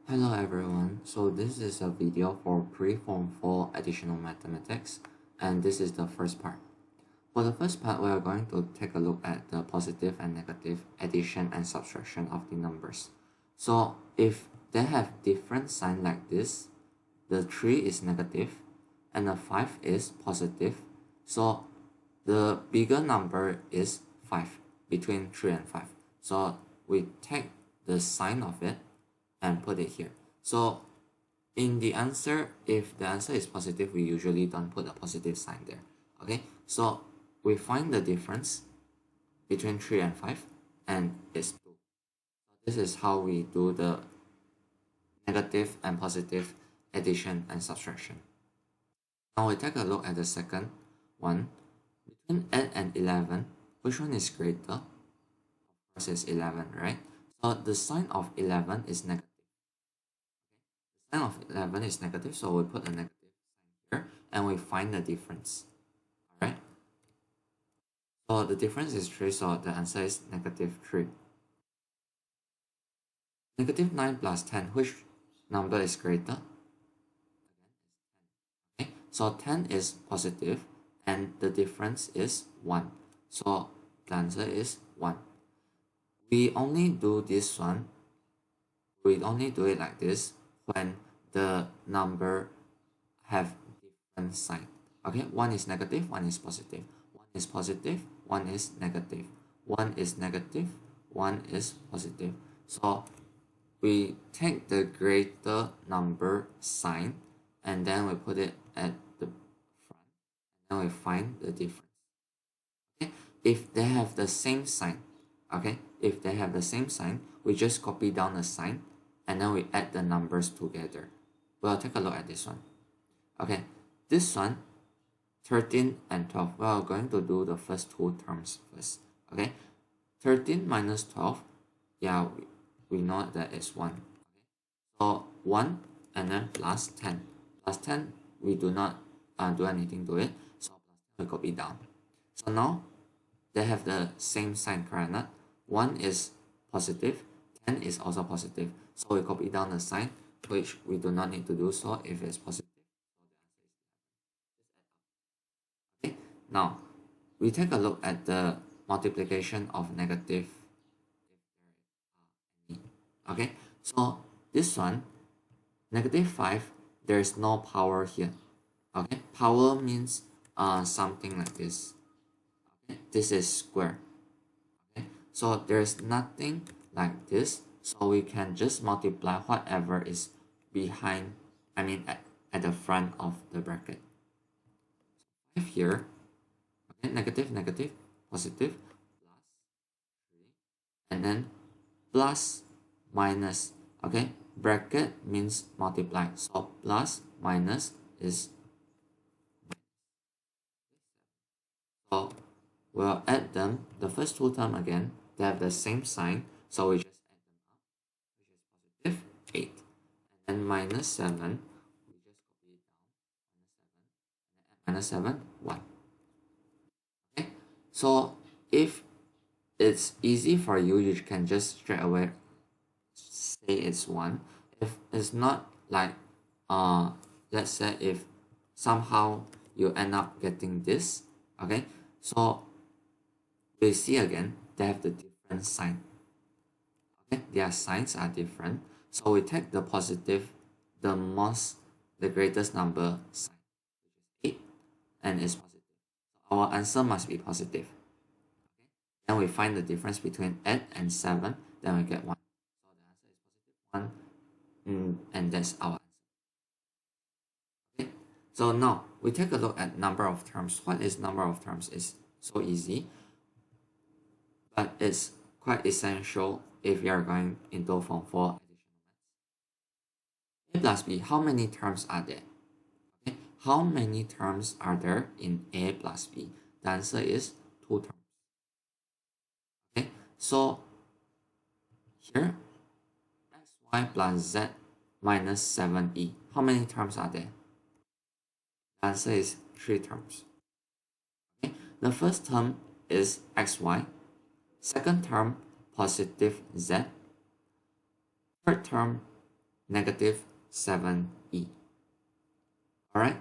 Hello everyone, so this is a video for pre-form 4 additional mathematics, and this is the first part. For the first part, we are going to take a look at the positive and negative addition and subtraction of the numbers. So if they have different sign like this, the 3 is negative and the 5 is positive, so the bigger number is 5, between 3 and 5. So we take the sign of it and put it here. So in the answer, if the answer is positive, we usually don't put a positive sign there. Okay, so we find the difference between 3 and 5, and it's 2. So this is how we do the negative and positive addition and subtraction. Now we take a look at the second one. Between 8 and 11, which one is greater? Of course, it's 11, right? So the sign of 11 is negative. The sign of 11 is negative, so we put a negative sign here, and we find the difference. Alright? So the difference is 3, so the answer is negative 3. Negative 9 plus 10, which number is greater? Okay, so 10 is positive, and the difference is 1. So the answer is 1. We only do this one, we only do it like this when the number have different sign. Okay, one is negative, one is positive. One is positive, one is negative. One is negative, one is positive. So we take the greater number sign and then we put it at the front and then we find the difference. Okay, if they have the same sign, okay, if they have the same sign, we just copy down the sign and then we add the numbers together. We'll take a look at this one. Okay, this one, 13 and 12, we are going to do the first two terms first. Okay, 13 minus 12, yeah, we know that it's 1. Okay, so 1 and then plus 10. Plus 10, we do not do anything to it, so plus 10 we copy down. So now they have the same sign, correct? Not? 1 is positive, 10 is also positive, so we copy down the sign, which we do not need to do so if it's positive. Okay, now we take a look at the multiplication of negative. Okay, so this one, negative 5, there's no power here. Okay, power means something like this. Okay, this is square. Okay, so there's nothing like this, so we can just multiply whatever is behind, at the front of the bracket. 5 here, okay, negative, negative, positive, plus 3, and then plus minus. Okay, bracket means multiply, so plus minus is, so we'll add them, the first two terms again, they have the same sign, so we just add them up, which is positive 8, and then minus 7, we just copy it down, minus 7, and then add minus 7, 1. Okay, so if it's easy for you, you can just straight away say it's 1. If it's not, like let's say if somehow you end up getting this, okay, so we see again they have the different sign. Okay, their signs are different, so we take the positive, the greatest number sign, which is 8, and it's positive, so our answer must be positive. Okay, then we find the difference between 8 and 7, then we get 1, so the answer is positive 1, and that's our answer. Okay, so now we take a look at number of terms. What is number of terms? Is so easy, but it's quite essential if you are going into Form 4 additional maths. A plus B, how many terms are there? Okay, how many terms are there in A plus B? The answer is 2 terms. Okay, so here, xy plus z minus 7e, how many terms are there? The answer is 3 terms. Okay, the first term is xy, second term positive z, third term negative 7e. Alright,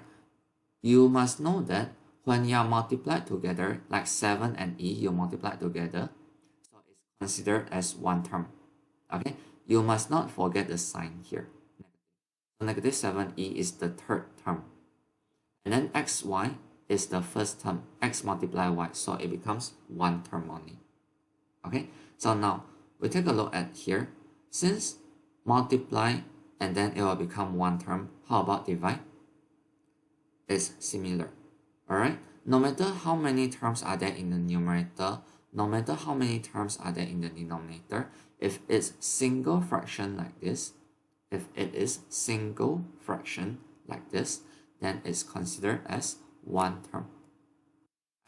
you must know that when you are multiplied together, like 7 and e, you multiply together, so it's considered as one term. Okay, you must not forget the sign here. So negative 7e is the third term. And then xy is the first term, x multiply y, so it becomes one term only. Okay, so now we take a look at here. Since multiply and then it will become one term, how about divide? It's similar. Alright, no matter how many terms are there in the numerator, no matter how many terms are there in the denominator, if it's single fraction like this, then it's considered as one term.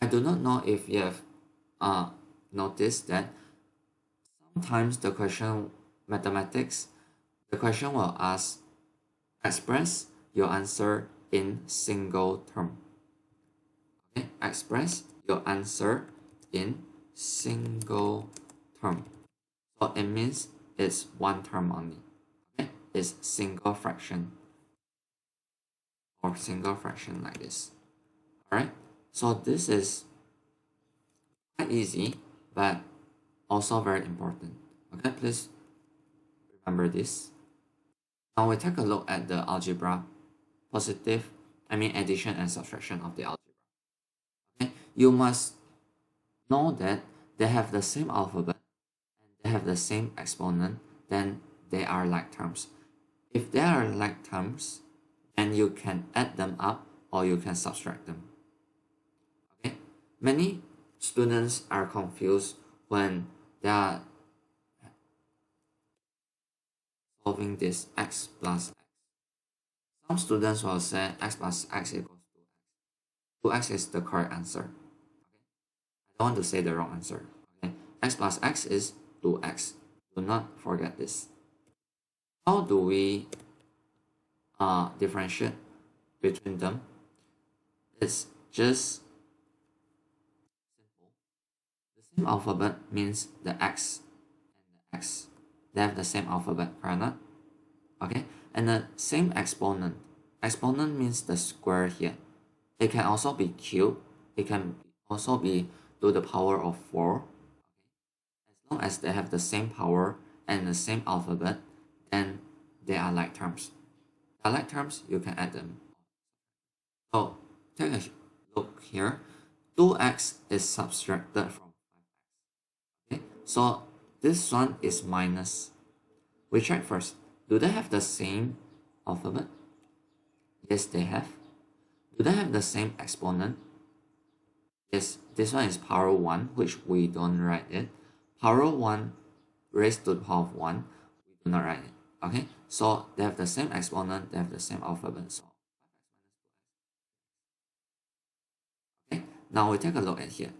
I do not know if you have noticed that sometimes the question mathematics, the question will ask express your answer in single term. Okay, express your answer in single term. So it means it's one term only. Okay, it's single fraction or single fraction like this. Alright, so this is quite easy but also very important. Okay, please remember this. Now we take a look at the algebra, addition and subtraction of the algebra. Okay, you must know that they have the same alphabet and they have the same exponent, then they are like terms. If they are like terms, then you can add them up or you can subtract them. Okay, many students are confused when they are solving this x plus x. Some students will say x plus x equals 2x. 2x is the correct answer. Okay? I don't want to say the wrong answer. Okay? X plus x is 2x. Do not forget this. How do we differentiate between them? It's just simple. The same alphabet means the x and the x. They have the same alphabet, correct or not? Okay, and the same exponent. Exponent means the square here. It can also be cube. It can also be to the power of 4. Okay. As long as they have the same power and the same alphabet, then they are like terms. They are like terms, you can add them. So take a look here. 2x is subtracted from 5x. Okay, so this one is minus. We check first. Do they have the same alphabet? Yes, they have. Do they have the same exponent? Yes, this one is power 1, which we don't write it. Power 1 raised to the power of 1, we do not write it. Okay, so they have the same exponent, they have the same alphabet. So okay, now we take a look at here.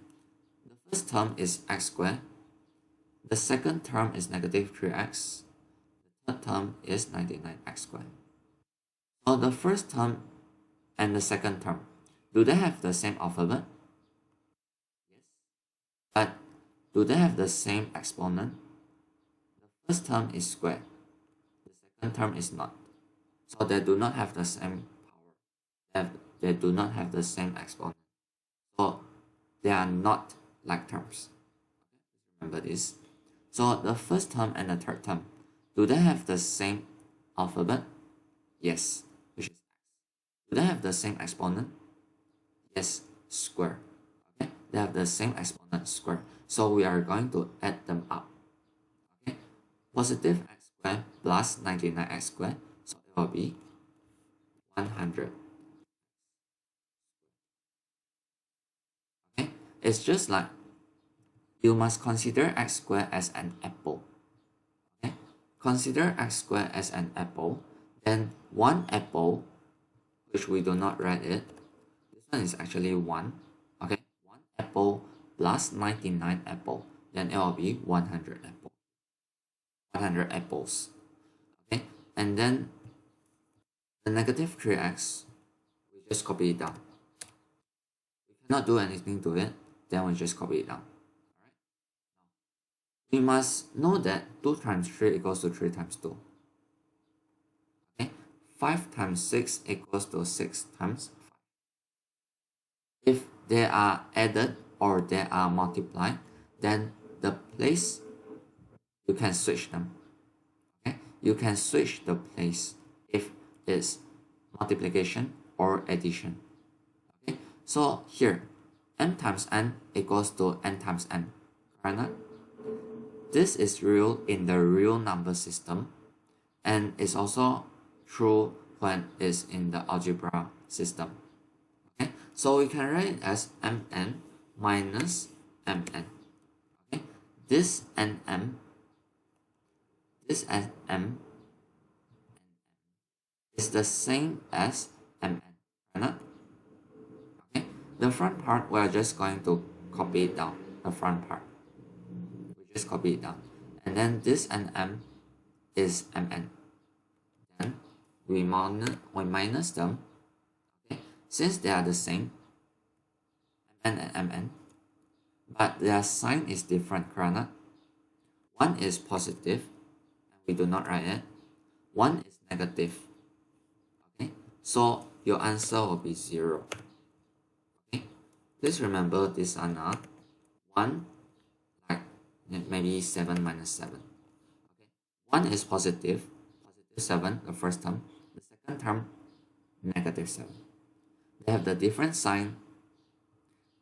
The first term is x squared. The second term is negative 3x. The third term is 99x squared. So the first term and the second term, do they have the same alphabet? Yes. But do they have the same exponent? The first term is squared. The second term is not. So they do not have the same power. They do not have the same exponent. So they are not like terms. Remember this. So the first term and the third term, do they have the same alphabet? Yes, which is x. Do they have the same exponent? Yes, square. Okay, they have the same exponent, square. So we are going to add them up. Okay, positive x squared plus 99x squared, so it will be 100. Okay, it's just like you must consider x squared as an apple. Okay, consider x squared as an apple. Then one apple, which we do not write it, this one is actually 1. Okay, 1 apple plus 99 apple, then it will be 100 apple. 100 apples. Okay, and then the negative 3x, we just copy it down. We cannot do anything to it, then we just copy it down. Alright. We must know that 2 times 3 equals to 3 times 2. 5 times 6 equals to 6 times 5. If they are added or they are multiplied, then the place, you can switch them. Okay, you can switch the place if it's multiplication or addition. Okay, so here m times n equals to n times n, correct? This is real in the real number system, and it's also true when it's in the algebra system. Okay, so we can write it as mn minus mn. Okay, this nm, this nm is the same as mn, right? Okay, the front part we're just going to copy it down. The front part, we just copy it down, and then this nm is mn. Then we minus them. Okay, since they are the same, mn and mn, but their sign is different, correct? One is positive, and we do not write it. One is negative. Okay, so your answer will be 0. Okay, please remember this are not 1, like maybe 7 minus 7. Okay, 1 is positive 7, the first term. The second term, negative 7. They have the different sign.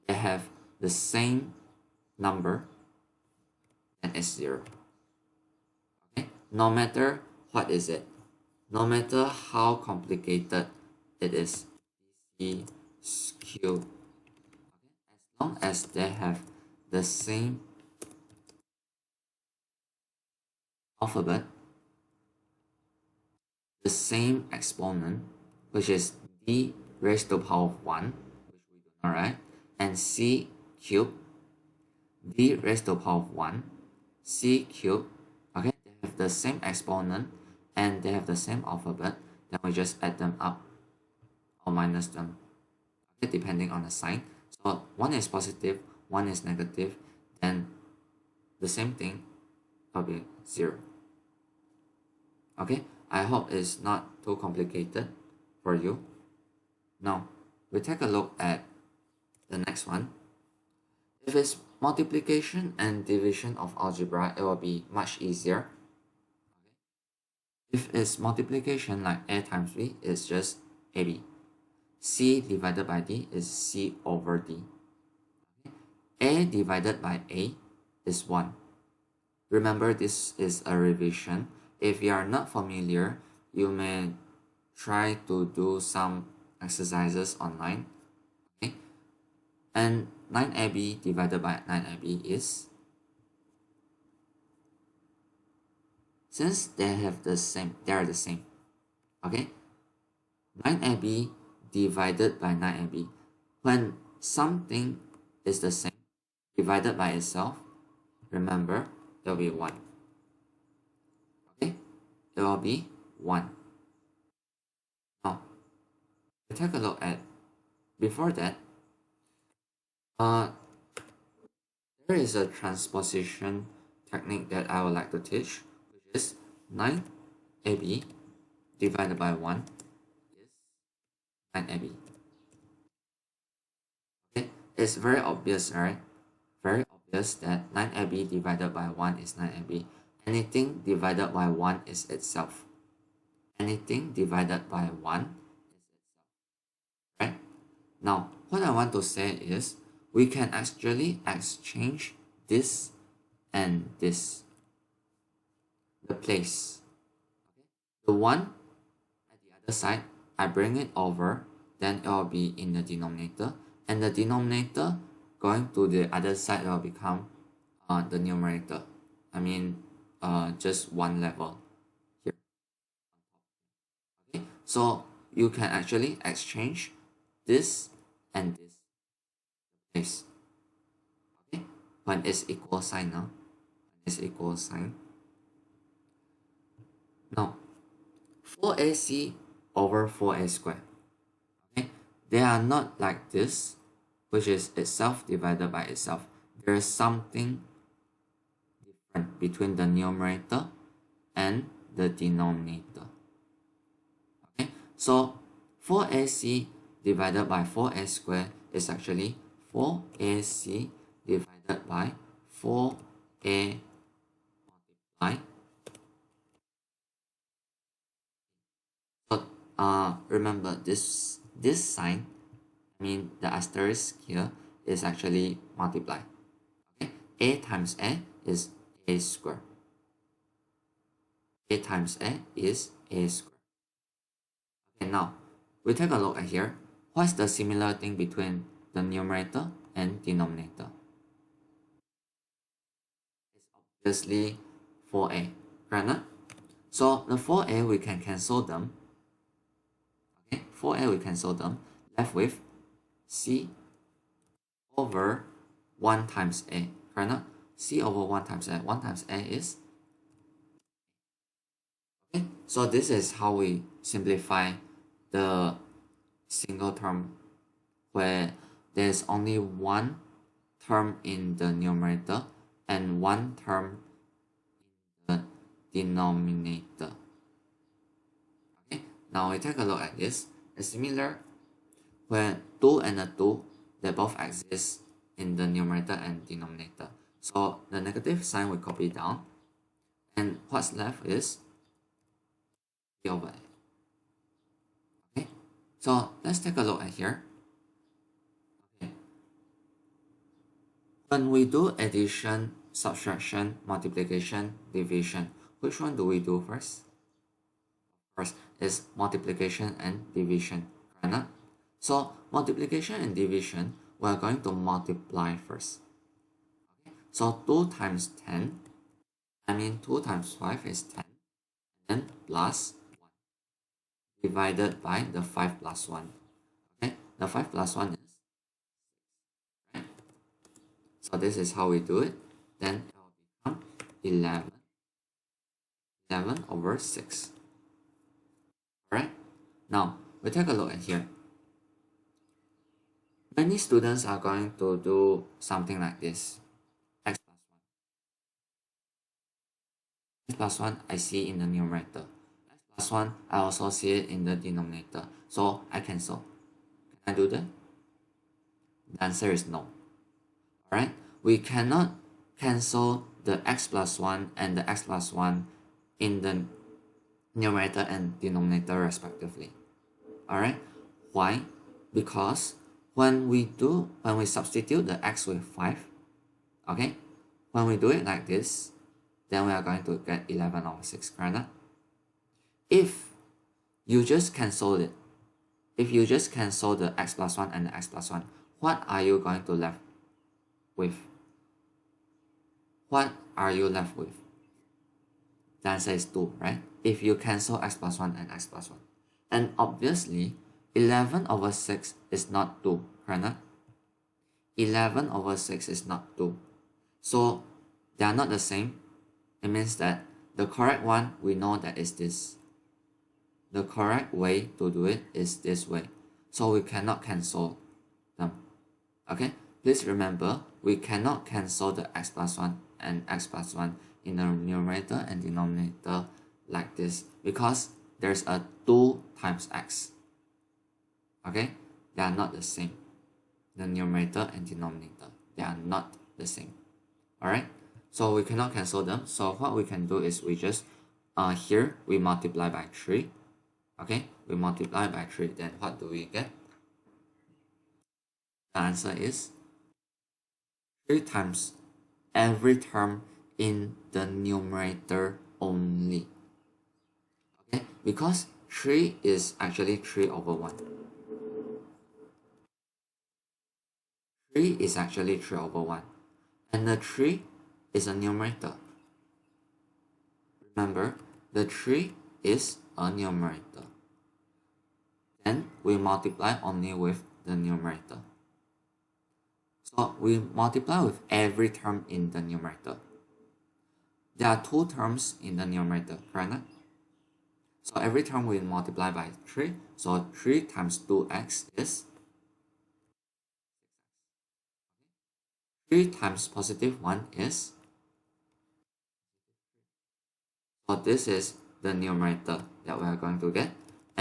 They have the same number, and it's 0. Okay, no matter what is it, no matter how complicated it is, B, C, Q, okay, as long as they have the same alphabet, the same exponent, which is d raised to the power of 1, which we do not write, and c cubed, d raised to the power of 1, c cubed, okay, they have the same exponent and they have the same alphabet, then we just add them up or minus them, okay, depending on the sign. So one is positive, one is negative, then the same thing will be 0. Okay, I hope it's not too complicated for you. Now, we take a look at the next one. If it's multiplication and division of algebra, it will be much easier. If it's multiplication like a times b, it's just ab. C divided by d is c over d. A divided by a is 1. Remember, this is a revision. If you are not familiar, you may try to do some exercises online. Okay, and 9ab divided by 9ab is, since they are the same. Okay, 9ab divided by 9ab, when something is the same divided by itself, remember, it will be 1. Okay, it will be 1. Now, we take a look at, before that, there is a transposition technique that I would like to teach, which is 9ab divided by 1 is 9ab. Okay, it's very obvious, right? Very obvious that 9ab divided by 1 is 9ab. Anything divided by 1 is itself. Anything divided by 1 is itself. Right? Now, what I want to say is, we can actually exchange this and this, the place. Okay? The 1 at the other side, I bring it over, then it will be in the denominator, and the denominator going to the other side will become the numerator. I mean, just one level here. Okay, so you can actually exchange this and this place. Okay, when it's equal sign now, it's equal sign. Now, 4ac over 4a squared. Okay, they are not like this, which is itself divided by itself. There is something different between the numerator and the denominator. Okay, So 4ac divided by 4a squared is actually 4ac divided by 4a multiply. So remember this sign, I mean the asterisk here, is actually multiply. Okay, a times a is a square. A times a is a square. Okay, now we take a look at here. What's the similar thing between the numerator and denominator? It's obviously 4a, right? So the 4a we can cancel them. Okay, 4a we cancel them, left with c over 1 times a, right? C over 1 times a. 1 times a is, okay, so this is how we simplify the single term where there's only one term in the numerator and one term in the denominator. Okay, now we take a look at this. It's similar where 2 and a 2, they both exist in the numerator and denominator. So the negative sign we copy down, and what's left is b over a. Okay, so let's take a look at here. Okay, when we do addition, subtraction, multiplication, division, which one do we do first? First is multiplication and division, right? So multiplication and division, we are going to multiply first. Okay, so 2 times 10, I mean 2 times 5 is 10, and then plus 1 divided by the 5 plus 1. Okay, the 5 plus 1 is 6. Right? So this is how we do it. Then it will become 11. 11 over 6. Alright, now we take a look at here. Many students are going to do something like this. X plus 1 I see in the numerator. X plus 1 I also see it in the denominator. So I cancel. Can I do that? The answer is no. Alright, we cannot cancel the x plus 1 and the x plus 1 in the numerator and denominator respectively. Alright, why? Because when we substitute the x with 5, okay, when we do it like this, then we are going to get 11 over 6, correct? If you just cancel it, if you just cancel the x plus 1 and the x plus 1, what are you going to left with? What are you left with? The answer is 2, right? If you cancel x plus 1 and x plus 1. And obviously, 11 over 6 is not 2, correct? 11 over 6 is not 2. So, they are not the same. It means that the correct one, we know that is this. The correct way to do it is this way. So, we cannot cancel them. Okay? Please remember, we cannot cancel the x plus 1 and x plus 1 in the numerator and denominator like this because there's a 2 times x. Okay? They are not the same. The numerator and denominator, they are not the same. Alright? So we cannot cancel them. So what we can do is we just, here we multiply by 3. Okay? We multiply by 3. Then what do we get? The answer is 3 times every term in the numerator only. Okay? Because 3 is actually 3 over 1. 3 is actually 3 over 1. And the 3 is a numerator. Remember, the 3 is a numerator. Then we multiply only with the numerator. So we multiply with every term in the numerator. There are 2 terms in the numerator, correct? So every term we multiply by 3. So 3 times 2x is 3 times positive 1 is, so this is the numerator that we are going to get.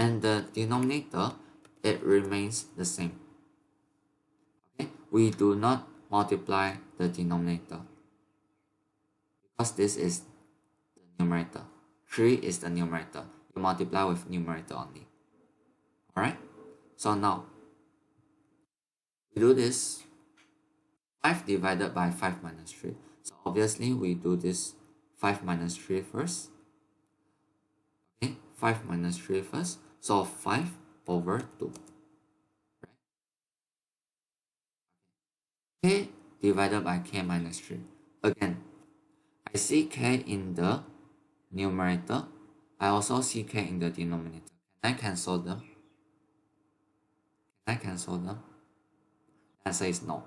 and the denominator, it remains the same. Okay, we do not multiply the denominator because this is the numerator. 3 is the numerator. You multiply with numerator only. Alright, so now we do this 5 divided by 5 minus 3. So obviously we do this 5 minus 3 first. Okay, 5 minus 3 first. So 5 over 2. Right? K divided by k minus 3. Again, I see k in the numerator. I also see k in the denominator. Can I cancel them? Can I cancel them? The answer is no.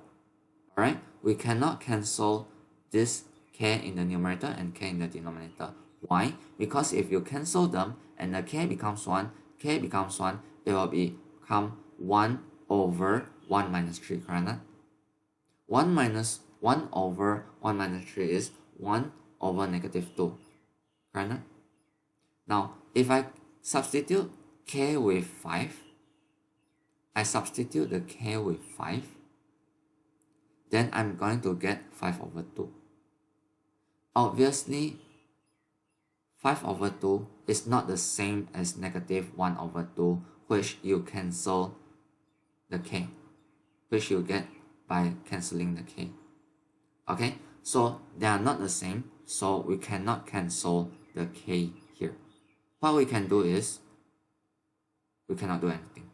Alright, we cannot cancel this k in the numerator and k in the denominator. Why? Because if you cancel them and the k becomes 1, k becomes 1, it will become 1 over 1 minus 3, correct? 1 over 1 minus 3 is 1 over negative 2, correct? Now, if I substitute k with 5, I substitute the k with 5, then I'm going to get 5 over 2. Obviously, 5 over 2 is not the same as negative 1 over 2, which you cancel the k, which you get by cancelling the k. Okay, so they are not the same, so we cannot cancel the k here. What we can do is, we cannot do anything.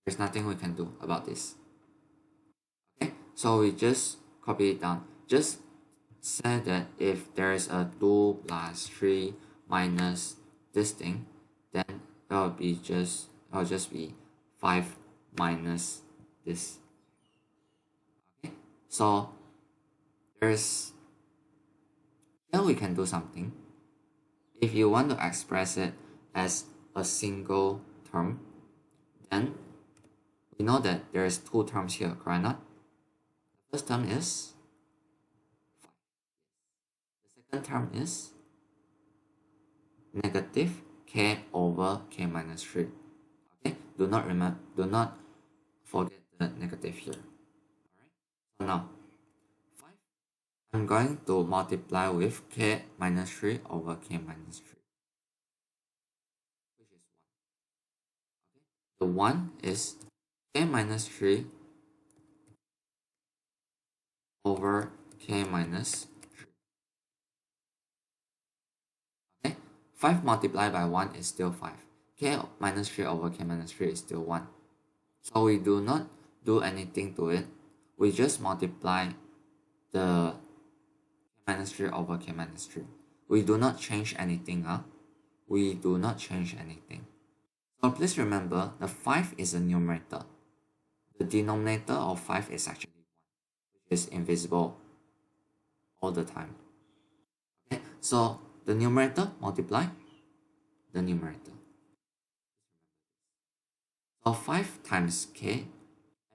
There's nothing we can do about this. Okay, so we just copy it down. Just say that if there is a 2 plus 3 minus this thing, then it will just be 5 minus this. Okay, so here we can do something. If you want to express it as a single term, then we know that there is 2 terms here, correct not? The first term is 5. The second term is negative k over k minus 3. Okay, do not forget the negative here. Alright, so now 5, I'm going to multiply with k minus 3 over k minus 3, which is 1. Okay, the 1 is k minus 3 over k minus 3. Okay, 5 multiplied by 1 is still 5. K minus 3 over k minus 3 is still 1. So we do not do anything to it. We just multiply the k minus 3 over k minus 3. We do not change anything. We do not change anything. So please remember, the 5 is a numerator. The denominator of 5 is actually 1, which is invisible all the time. Okay, so the numerator multiply the numerator. So 5 times k,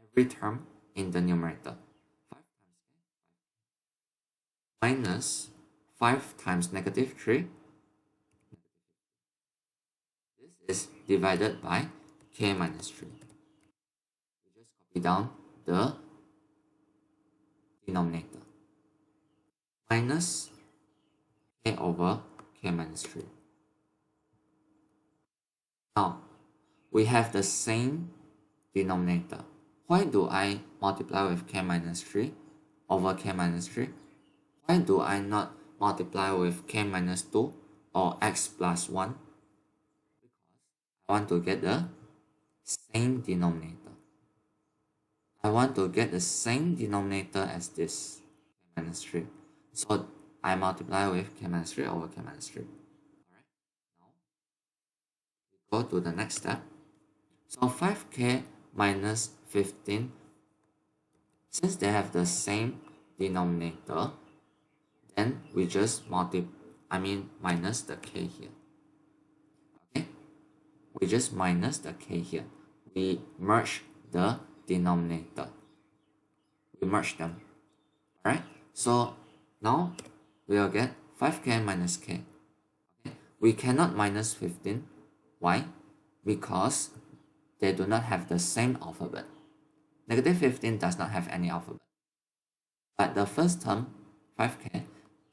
every term in the numerator. 5 times k, minus 5 times negative 3. This is divided by k minus 3. We just copy down the denominator. Minus k over k minus 3. Now, we have the same denominator. Why do I multiply with k minus 3 over k minus 3? Why do I not multiply with k minus 2 or x plus 1? Because I want to get the same denominator. I want to get the same denominator as this k minus 3. So I multiply with k minus 3 over k minus 3. Alright, now we go to the next step. So 5k minus 15, since they have the same denominator, then we just minus the k here. Okay, we just minus the k here. We merge the denominator. We merge them. Alright, so now we will get 5k minus k. Okay, we cannot minus 15. Why? Because they do not have the same alphabet. Negative 15 does not have any alphabet. But the first term, 5k,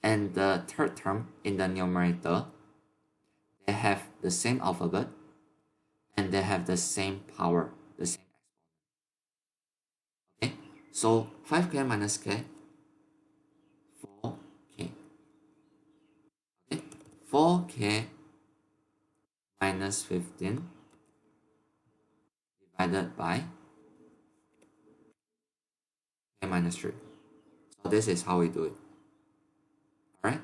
and the third term in the numerator, they have the same alphabet and they have the same power, the same exponent. Okay, so 5k minus k, 4k. Okay, 4k minus 15 divided by k minus 3. So this is how we do it. Alright?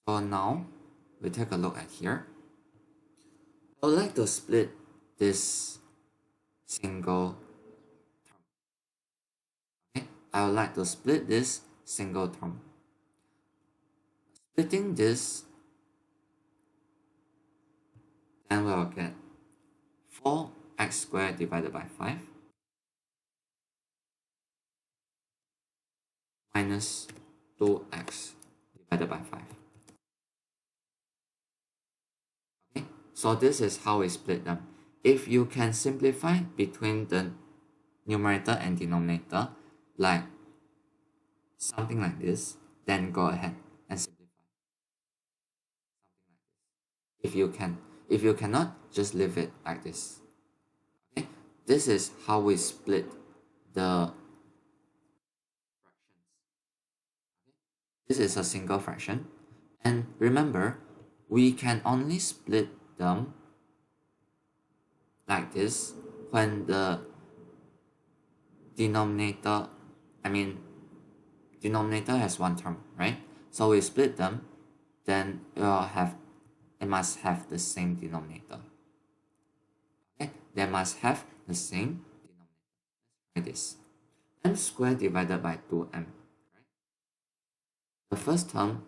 So now we take a look at here. I would like to split this single term. Okay? I would like to split this single term. Splitting this, then we'll get 4x squared divided by 5 minus 2x divided by 5. Okay, so this is how we split them. If you can simplify between the numerator and denominator, like something like this, then go ahead and simplify. Something like this. If you can. If you cannot, just leave it like this. Okay, this is how we split the fractions. Okay? This is a single fraction, and remember, we can only split them like this when the denominator has one term, right? So we split them, then it must have the same denominator. Okay, they must have the same denominator. Like this, m squared divided by 2m. Right? The first term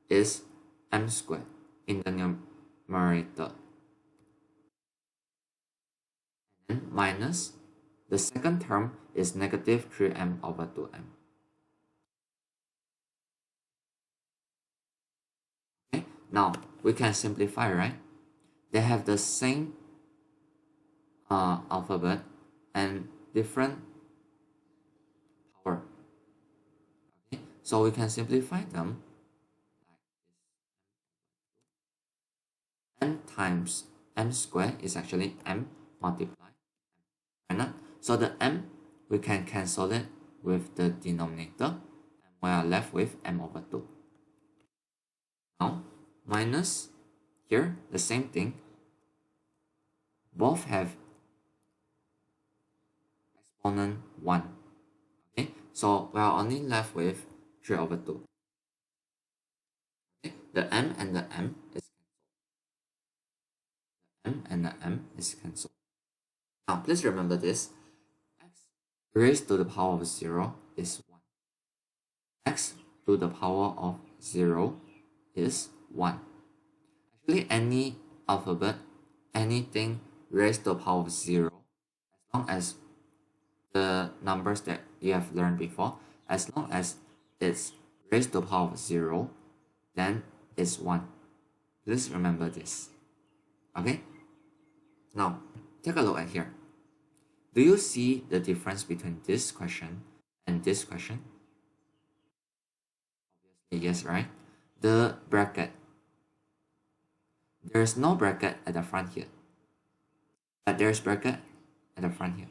is m squared in the numerator, and then minus the second term is negative 3m over 2m. Okay, now we can simplify, right? They have the same alphabet and different power. Okay, so we can simplify them like this. M times m squared is actually m multiplied m, right? So the m, we can cancel it with the denominator, and we are left with m over 2. Now minus here, the same thing. Both have exponent 1. Okay, so we are only left with 3 over 2. Okay, the m and the m is cancelled. The m and the m is cancelled. Now please remember this. X raised to the power of 0 is 1. X to the power of 0 is 1. Actually, any alphabet, anything raised to the power of 0, as long as the numbers that you have learned before, as long as it's raised to the power of 0, then it's 1. Please remember this. Okay? Now, take a look at here. Do you see the difference between this question and this question? Obviously, yes, right? The bracket. There's no bracket at the front here, but there's bracket at the front here.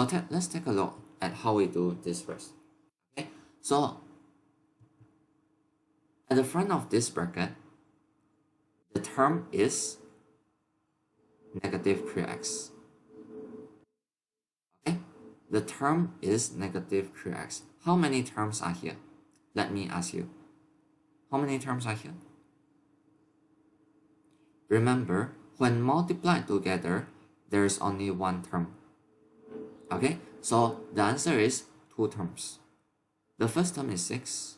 So let's take a look at how we do this first. Okay, so at the front of this bracket, the term is negative 3x. Okay, the term is negative 3x. How many terms are here? Let me ask you. How many terms are here? Remember, when multiplied together, there is only one term. Okay, so the answer is 2 terms. The first term is 6.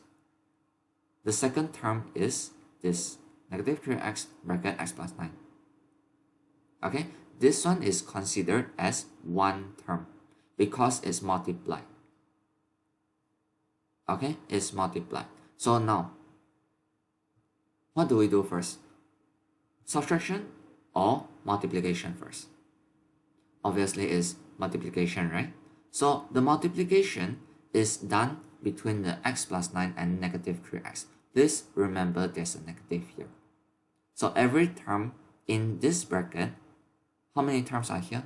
The second term is this, negative 3x bracket x plus 9. Okay, this one is considered as one term because it's multiplied. Okay, it's multiplied. So now, what do we do first? Subtraction or multiplication first? Obviously is multiplication, right? So the multiplication is done between the x plus 9 and negative 3x. Please remember there's a negative here. So every term in this bracket, how many terms are here?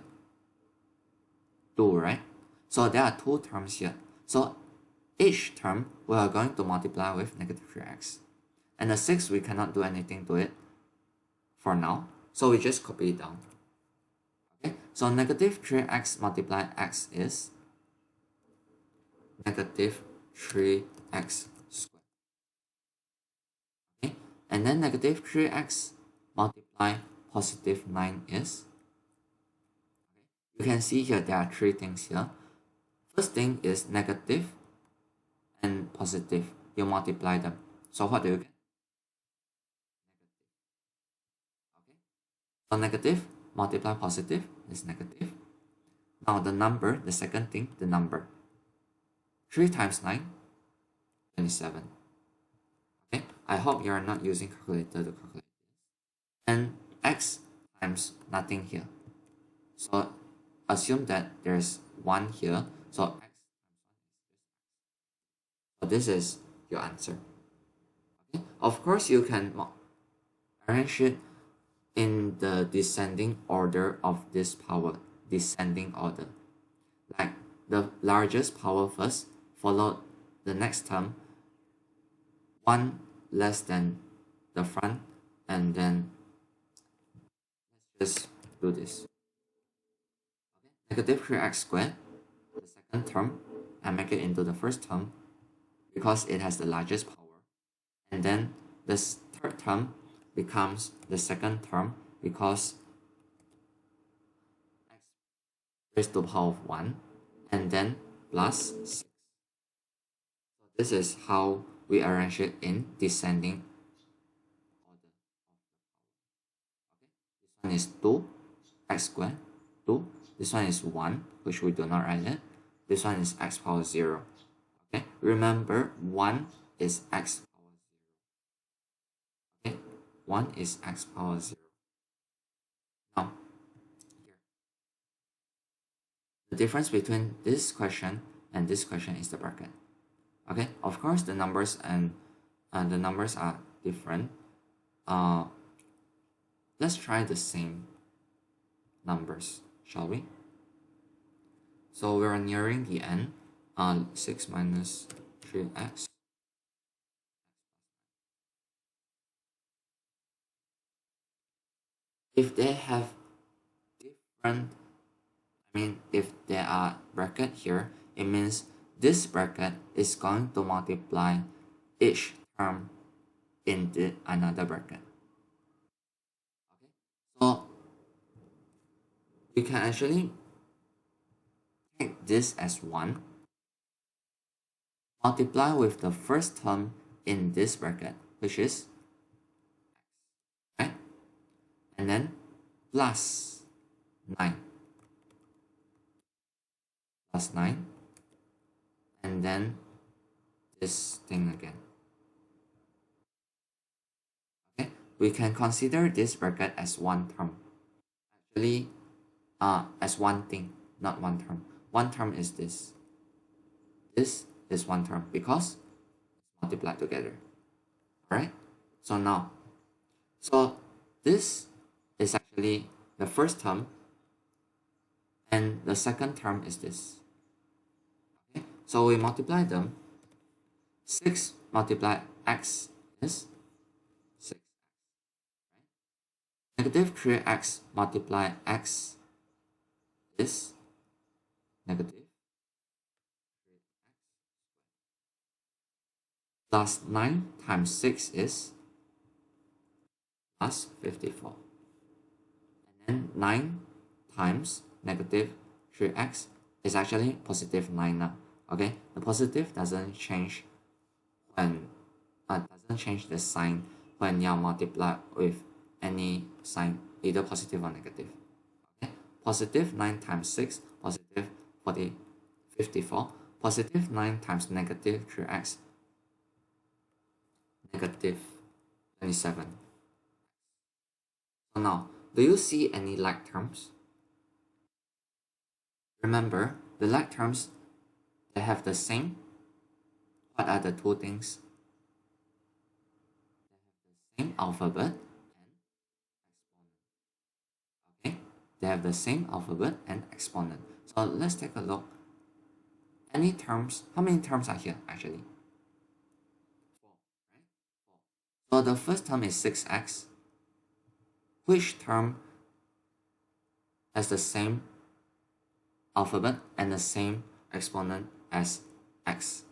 2, right? So there are 2 terms here. So each term we are going to multiply with negative 3x. And the 6, we cannot do anything to it for now. So we just copy it down. Okay, so negative 3x multiplied x is negative 3x squared. Okay, and then negative 3x multiply positive 9 is, you can see here there are 3 things here. First thing is negative and positive. You multiply them. So what do you get? Okay, so negative multiply positive is negative. Now the number, the second thing, the number. 3 times 9, 27. Okay, I hope you are not using calculator to calculate this. And x times nothing here. So assume that there's 1 here. So x times 1 is this. So this is your answer. Okay, of course you can arrange it in the descending order of this power. Descending order. Like the largest power first, followed the next term, 1 less than the front, and then let's just do this. Okay. Negative 3x squared, the second term, I make it into the first term because it has the largest power. And then this third term becomes the second term because x raised to the power of 1, and then plus 6. So this is how we arrange it in descending order of the power. Okay, this one is 2 x squared, 2. This one is 1, which we do not write it. This one is x power 0. Okay, remember 1 is x power 0. Okay, 1 is x power 0. Now, here. The difference between this question and this question is the bracket. Okay, of course the numbers and the numbers are different. Let's try the same numbers, shall we? So we're nearing the end. 6 minus 3x. If they have different, if there are bracket here, it means this bracket is going to multiply each term in another bracket. Okay, so we can actually take this as 1, multiply with the first term in this bracket, which is x, right? And then plus 9. Plus 9. And then this thing again. Okay, we can consider this bracket as one term. Actually, as one thing, not one term. One term is this. This is one term because it's multiplied together. Alright? So now, so this is actually the first term, and the second term is this. Okay? So we multiply them. 6 multiply x is 6x. Right? Negative 3x multiply x is negative 3x plus 9 times 6 is plus 54. And then 9 times negative 3x is actually positive 9 now. Okay, the positive doesn't change when doesn't change the sign when you multiply with any sign, either positive or negative. Okay, positive 9 times 6, positive 54, positive 9 times negative 3x, negative, 27. So now, do you see any like terms? Remember, the like terms, they have the same. What are the two things? They have the same alphabet and exponent. Okay, they have the same alphabet and exponent. So let's take a look. Any terms? How many terms are here actually? 4, right? 4. So the first term is 6x. Which term has the same alphabet and the same exponent as x?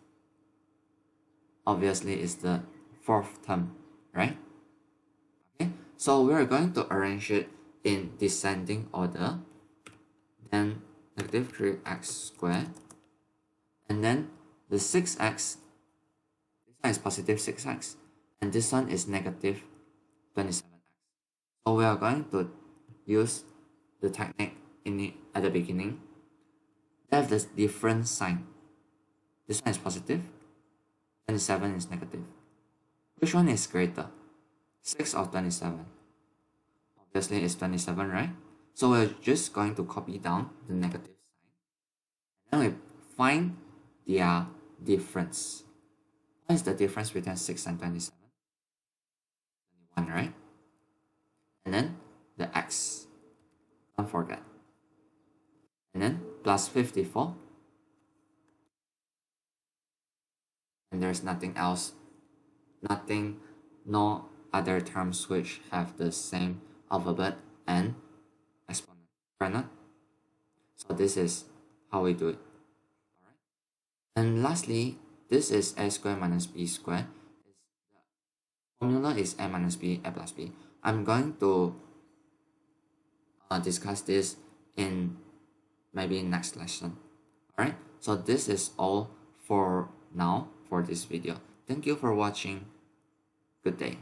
Obviously, it's the fourth term, right? Okay, so we're going to arrange it in descending order. Then negative 3x squared, and then the 6x, this one is positive 6x, and this one is negative 27x. So we are going to use the technique at the beginning. They have this different sign. This one is positive, 27 is negative. Which one is greater? 6 or 27? Obviously it's 27, right? So we're just going to copy down the negative sign. And then we find their difference. What is the difference between 6 and 27? 21, right? And then the x. Don't forget. And then plus 54. And there's nothing else. Nothing, no other terms which have the same alphabet and exponent. Right not? So this is how we do it. Alright. And lastly, this is a squared minus b squared. The formula is a minus b, a plus b. I'm going to discuss this in maybe next lesson. Alright, so this is all for now for this video. Thank you for watching. Good day.